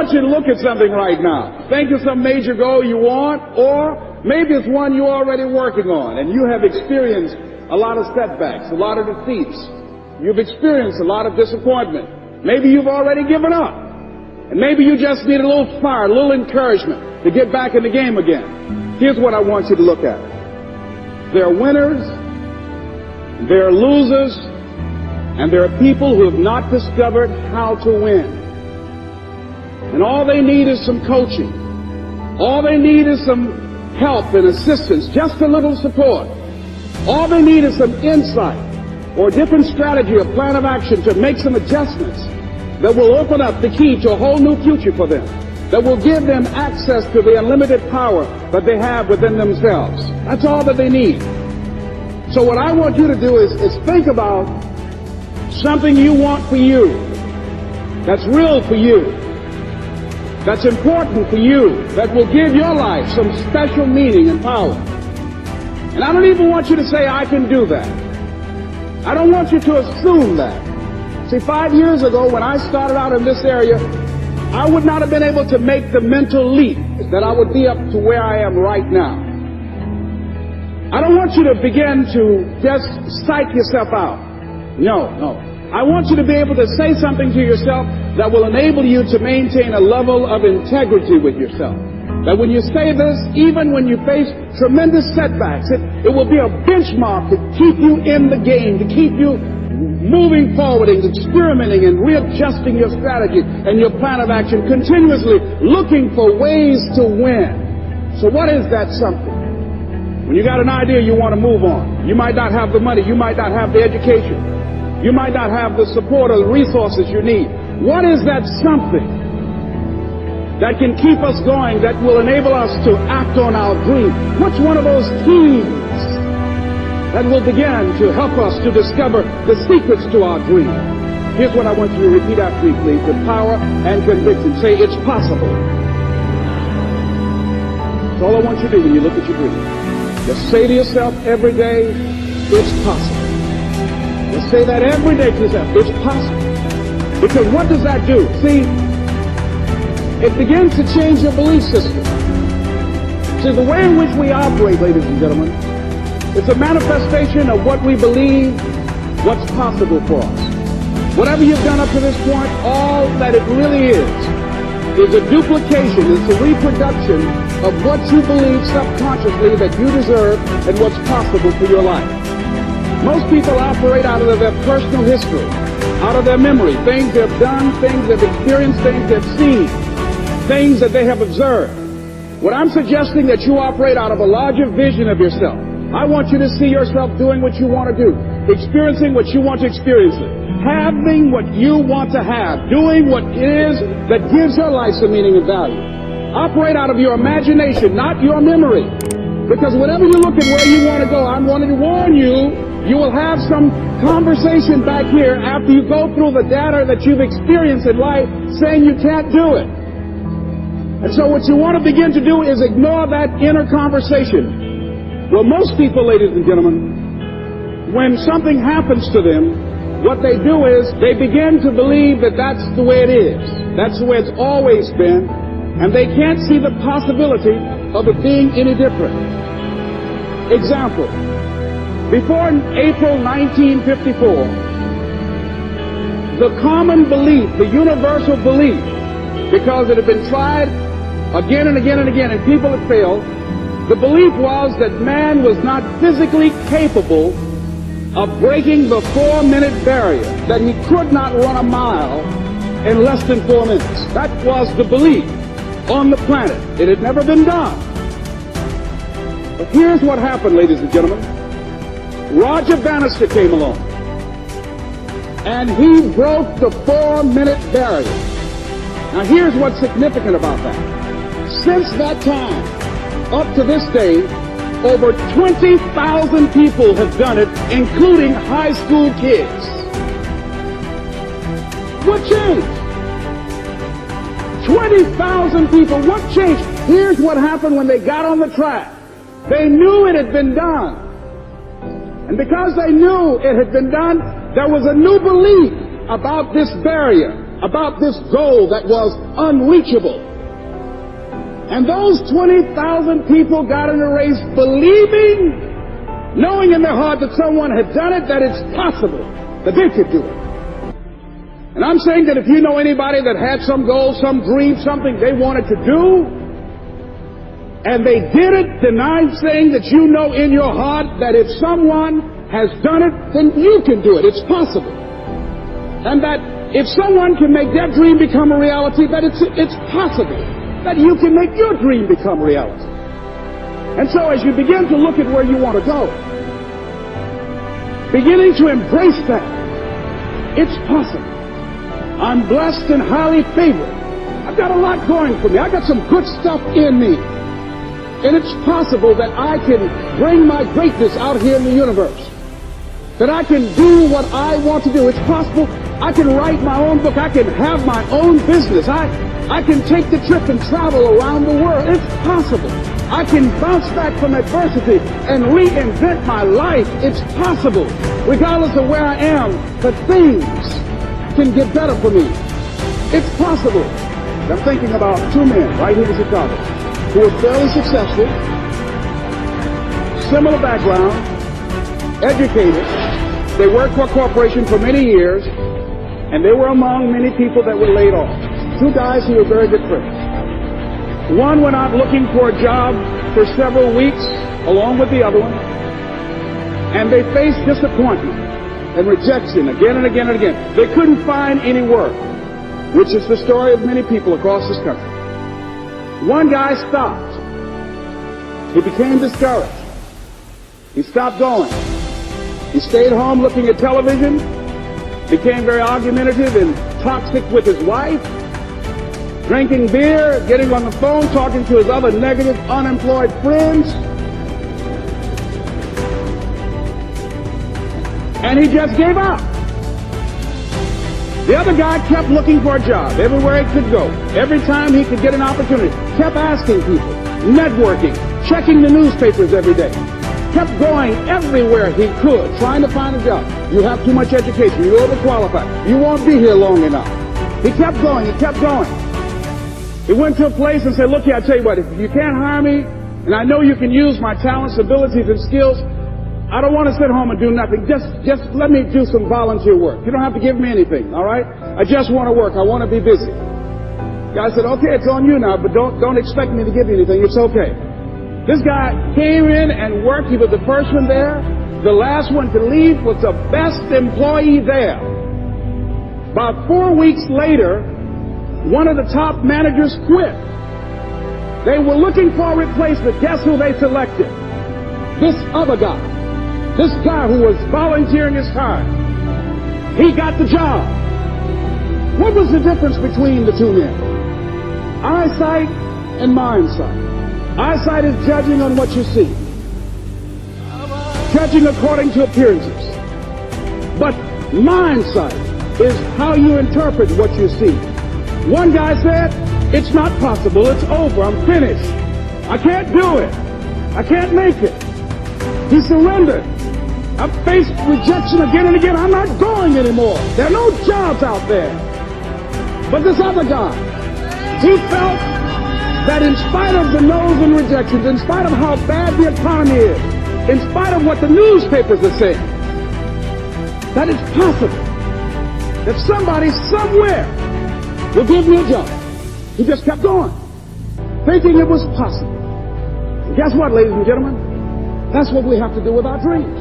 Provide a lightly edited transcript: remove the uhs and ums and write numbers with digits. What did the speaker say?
want you to look at something right now. Think of some major goal you want, or maybe it's one you're already working on, and you have experienced a lot of setbacks, a lot of defeats. You've experienced a lot of disappointment. Maybe you've already given up. And maybe you just need a little fire, a little encouragement to get back in the game again. Here's what I want you to look at. There are winners, there are losers, and there are people who have not discovered how to win. And all they need is some coaching. All they need is some help and assistance, just a little support. All they need is some insight or a different strategy, a plan of action to make some adjustments that will open up the key to a whole new future for them, that will give them access to the unlimited power that they have within themselves. That's all that they need. So what I want you to do is think about something you want for you, that's real for you, that's important for you, that will give your life some special meaning and power. And I don't even want you to say, I can do that. I don't want you to assume that. See, 5 years ago, when I started out in this area, I would not have been able to make the mental leap that I would be up to where I am right now. I don't want you to begin to just psych yourself out. No. I want you to be able to say something to yourself that will enable you to maintain a level of integrity with yourself. That when you say this, even when you face tremendous setbacks, it will be a benchmark to keep you in the game, to keep you moving forward and experimenting and readjusting your strategy and your plan of action, continuously looking for ways to win. So what is that something? When you got an idea, you want to move on. You might not have the money. You might not have the education. You might not have the support or the resources you need. What is that something that can keep us going, that will enable us to act on our dream? What's one of those keys that will begin to help us to discover the secrets to our dream? Here's what I want you to repeat after me, please, with power and conviction. Say, it's possible. That's all I want you to do when you look at your dream. Just say to yourself every day, it's possible. Just say that every day to yourself, it's possible. Because what does that do? See, it begins to change your belief system. See, the way in which we operate, ladies and gentlemen, it's a manifestation of what we believe, what's possible for us. Whatever you've done up to this point, all that it really is a duplication, it's a reproduction of what you believe subconsciously that you deserve and what's possible for your life. Most people operate out of their personal history, out of their memory, things they've done, things they've experienced, things they've seen, things that they have observed. What I'm suggesting that you operate out of a larger vision of yourself. I want you to see yourself doing what you want to do, experiencing what you want to experience, having what you want to have, doing what it is that gives your life some meaning and value. Operate out of your imagination, not your memory. Because whenever you look at where you want to go, I'm wanting to warn you, you will have some conversation back here after you go through the data that you've experienced in life saying you can't do it. And so what you want to begin to do is ignore that inner conversation. Well, most people, ladies and gentlemen, when something happens to them, what they do is they begin to believe that that's the way it is. That's the way it's always been. And they can't see the possibility of it being any different. Example. Before April 1954, the common belief, the universal belief, because it had been tried again and again and again and people had failed, the belief was that man was not physically capable of breaking the 4-minute barrier, that he could not run a mile in less than 4 minutes. That was the belief on the planet. It had never been done. But here's what happened, ladies and gentlemen. Roger Bannister came along, and he broke the 4-minute barrier. Now here's what's significant about that. Since that time, up to this day, over 20,000 people have done it, including high school kids. What changed? 20,000 people. What changed? Here's what happened when they got on the track. They knew it had been done. And because they knew it had been done, there was a new belief about this barrier. about this goal that was unreachable. And those 20,000 people got in a race believing, knowing in their heart that someone had done it, that it's possible, that they could do it. And I'm saying that if you know anybody that had some goal, some dream, something they wanted to do, and they did it, then I'm saying that you know in your heart that if someone has done it, then you can do it. It's possible. And that if someone can make their dream become a reality, that it's possible that you can make your dream become reality. And so as you begin to look at where you want to go, beginning to embrace that, it's possible. I'm blessed and highly favored. I've got a lot going for me. I've got some good stuff in me. And it's possible that I can bring my greatness out here in the universe. That I can do what I want to do. It's possible I can write my own book. I can have my own business. I can take the trip and travel around the world. It's possible. I can bounce back from adversity and reinvent my life. It's possible. Regardless of where I am, that things can get better for me. It's possible. I'm thinking about two men right here in Chicago who are fairly successful, similar background, educated. They worked for a corporation for many years, and they were among many people that were laid off. Two guys who were very good friends. One went out looking for a job for several weeks along with the other one, and they faced disappointment and rejection again and again and again. They couldn't find any work, which is the story of many people across this country. One guy stopped. He became discouraged. He stopped going. He stayed home looking at television, became very argumentative and toxic with his wife, drinking beer, getting on the phone, talking to his other negative, unemployed friends. And he just gave up. The other guy kept looking for a job everywhere he could go. Every time he could get an opportunity, kept asking people, networking, checking the newspapers every day. Kept going everywhere he could, trying to find a job. You have too much education. You're overqualified. You won't be here long enough. He kept going. He kept going. He went to a place and said, look here, I tell you what, if you can't hire me, and I know you can use my talents, abilities, and skills, I don't want to sit home and do nothing. Just let me do some volunteer work. You don't have to give me anything, all right? I just want to work. I want to be busy. The guy said, okay, it's on you now, but don't expect me to give you anything. It's okay. This guy came in and worked. He was the first one there. The last one to leave was the best employee there. About 4 weeks later, one of the top managers quit. They were looking for a replacement. Guess who they selected? This other guy. This guy who was volunteering his time. He got the job. What was the difference between the two men? Eyesight and mindsight. Eyesight is judging on what you see. Judging according to appearances. But mindsight is how you interpret what you see. One guy said, it's not possible, it's over, I'm finished. I can't do it. I can't make it. He surrendered. I've faced rejection again and again. I'm not going anymore. There are no jobs out there. But this other guy, he felt that in spite of the no's and rejections, in spite of how bad the economy is, in spite of what the newspapers are saying, that it's possible that somebody somewhere will give me a job. He just kept going, thinking it was possible. And guess what, ladies and gentlemen? That's what we have to do with our dreams.